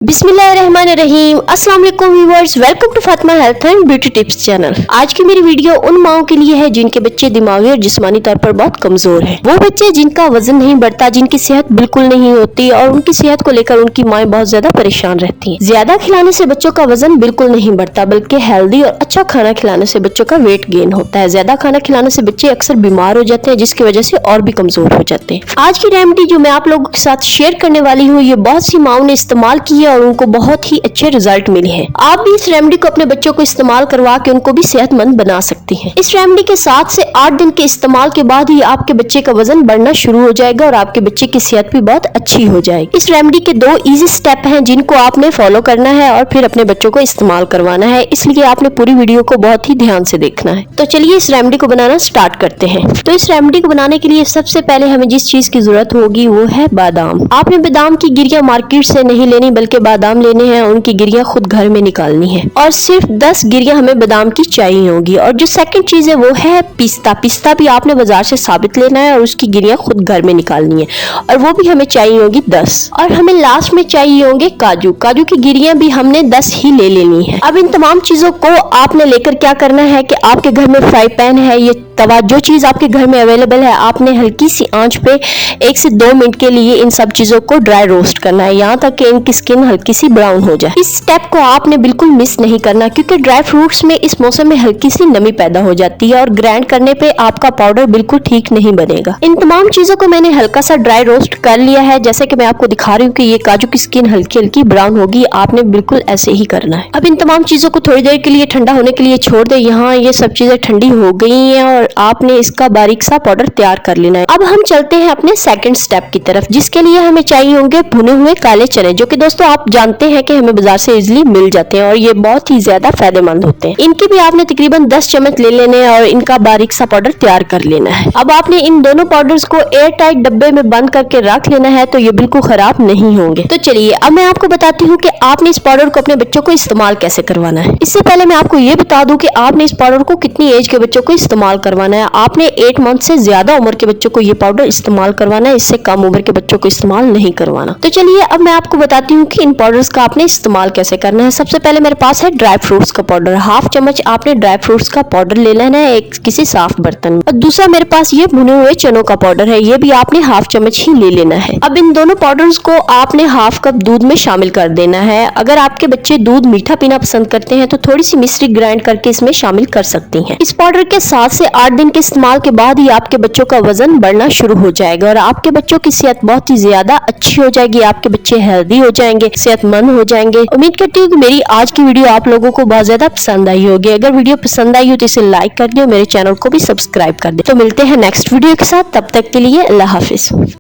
बिस्मिल्लाहिर्रहमानिर्रहीम। अस्सलाम वालेकुम viewers, welcome to Fatima health and beauty tips channel. आज की मेरी वीडियो उन माओं के लिए है जिनके बच्चे दिमागी और जिस्मानी तौर पर बहुत कमजोर हैं। वो बच्चे जिनका वजन नहीं बढ़ता, जिनकी सेहत बिल्कुल नहीं होती और उनकी सेहत को लेकर उनकी माएं बहुत ज्यादा परेशान रहती हैं। ज्यादा खिलाने से बच्चों का वजन बिल्कुल नहीं बढ़ता, बल्कि हेल्दी और अच्छा खाना खिलाने से बच्चों का वेट गेन होता है। ज्यादा खाना खिलाने से बच्चे अक्सर बीमार हो जाते हैं, जिसकी वजह से और भी कमजोर हो जाते हैं। आज की रेमेडी जो मैं आप लोगों के साथ शेयर करने वाली हूँ, ये बहुत सी माओं ने इस्तेमाल की है और उनको बहुत ही अच्छे रिजल्ट मिले हैं। आप भी इस रेमेडी को अपने बच्चों को इस्तेमाल करवा के उनको भी सेहतमंद बना सकती हैं। इस रेमेडी के 7 से 8 दिन के इस्तेमाल के बाद ही आपके बच्चे का वजन बढ़ना शुरू हो जाएगा और आपके बच्चे की सेहत भी बहुत अच्छी हो जाएगी। इस रेमेडी के 2 इजी स्टेप हैं जिनको आपने फॉलो करना है और फिर अपने बच्चों को इस्तेमाल करवाना है, इसलिए आपने पूरी वीडियो को बहुत ही ध्यान से देखना है। तो चलिए इस रेमेडी को बनाना स्टार्ट करते हैं। तो इस रेमेडी को बनाने के लिए सबसे पहले हमें जिस चीज की जरूरत होगी वो है बादाम। आपने बादाम की गिरियां मार्केट से नहीं लेनी, बल्कि बादाम लेने हैं, उनकी गिरियां खुद घर में निकालनी है और सिर्फ 10 गिरियां हमें बादाम की चाहिए होगी। और जो सेकंड चीज है वो है पिस्ता। पिस्ता भी आपने बाजार से साबित लेना है और उसकी गिरियां खुद घर में निकालनी है और वो भी हमें चाहिए होगी 10। और हमें लास्ट में चाहिए होंगे काजू। काजू की गिरियां भी हमने 10 ही ले लेनी है। अब इन तमाम चीजों को आपने लेकर क्या करना है कि आपके घर में फ्राई पैन है, ये तवा, जो चीज आपके घर में अवेलेबल है, आपने हल्की सी आंच पे 1 से 2 मिनट के लिए इन सब चीजों को ड्राई रोस्ट करना है, यहाँ तक कि इनकी स्किन हल्की सी ब्राउन हो जाए। इस स्टेप को आपने बिल्कुल मिस नहीं करना, क्योंकि ड्राई फ्रूट्स में इस मौसम में हल्की सी नमी पैदा हो जाती है और ग्राइंड करने पे आपका पाउडर बिल्कुल ठीक नहीं बनेगा। इन तमाम चीजों को मैंने हल्का सा ड्राई रोस्ट कर लिया है, जैसे कि मैं आपको दिखा रही हूँ कि ये काजू की स्किन हल्की हल्की ब्राउन होगी, आपने बिल्कुल ऐसे ही करना है। अब इन तमाम चीजों को थोड़ी देर के लिए ठंडा होने के लिए छोड़ दे। यहाँ ये सब चीजें ठंडी हो गई है और आपने इसका बारीक सा पाउडर तैयार कर लेना है। अब हम चलते हैं अपने सेकंड स्टेप की तरफ, जिसके लिए हमें चाहिए होंगे भुने हुए काले चने, जो कि दोस्तों आप जानते हैं कि हमें बाजार से इजीली मिल जाते हैं और ये बहुत ही ज्यादा फायदेमंद होते हैं। इनके भी आपने तकरीबन 10 चम्मच ले लेने हैं और इनका बारीक सा पाउडर तैयार कर लेना है। अब आपने इन दोनों पाउडर्स को एयर टाइट डब्बे में बंद करके रख लेना है, तो ये बिल्कुल खराब नहीं होंगे। तो चलिए अब मैं आपको बताती हूँ कि आपने इस पाउडर को अपने बच्चों को इस्तेमाल कैसे करवाना है। इससे पहले मैं आपको ये बता दूं कि आपने इस पाउडर को कितनी एज के बच्चों को इस्तेमाल करवाना है। आपने 8 मंथ से ज्यादा उम्र के बच्चों को ये पाउडर इस्तेमाल करवाना है, इससे कम उम्र के बच्चों को इस्तेमाल नहीं करवाना। तो चलिए अब मैं आपको बताती हूँ कि इन पाउडर्स का आपने इस्तेमाल कैसे करना है। सबसे पहले मेरे पास है ड्राई फ्रूट्स का पाउडर। 1/2 चम्मच आपने ड्राई फ्रूट्स का पाउडर ले लेना है एक किसी साफ बर्तन में। और दूसरा मेरे पास ये भुने हुए चनों का पाउडर है, ये भी आपने 1/2 चम्मच ही ले लेना है। अब इन दोनों पाउडर्स को आपने 1/2 कप दूध में शामिल कर देना है। अगर आपके बच्चे दूध मीठा पीना पसंद करते हैं तो थोड़ी सी मिश्री ग्राइंड करके इसमें शामिल कर सकती हैं। इस पाउडर के 7 से 8 दिन के इस्तेमाल के बाद ही आपके बच्चों का वजन बढ़ना शुरू हो जाएगा और आपके बच्चों की सेहत बहुत ही ज्यादा अच्छी हो जाएगी। आपके बच्चे हेल्दी हो जाएंगे, सेहतमंद हो जाएंगे। उम्मीद करती हूँ कि मेरी आज की वीडियो आप लोगों को बहुत ज्यादा पसंद आई होगी। अगर वीडियो पसंद आई हो तो इसे लाइक कर दो, मेरे चैनल को भी सब्सक्राइब कर दे। तो मिलते हैं नेक्स्ट वीडियो के साथ, तब तक के लिए अल्लाह हाफिज।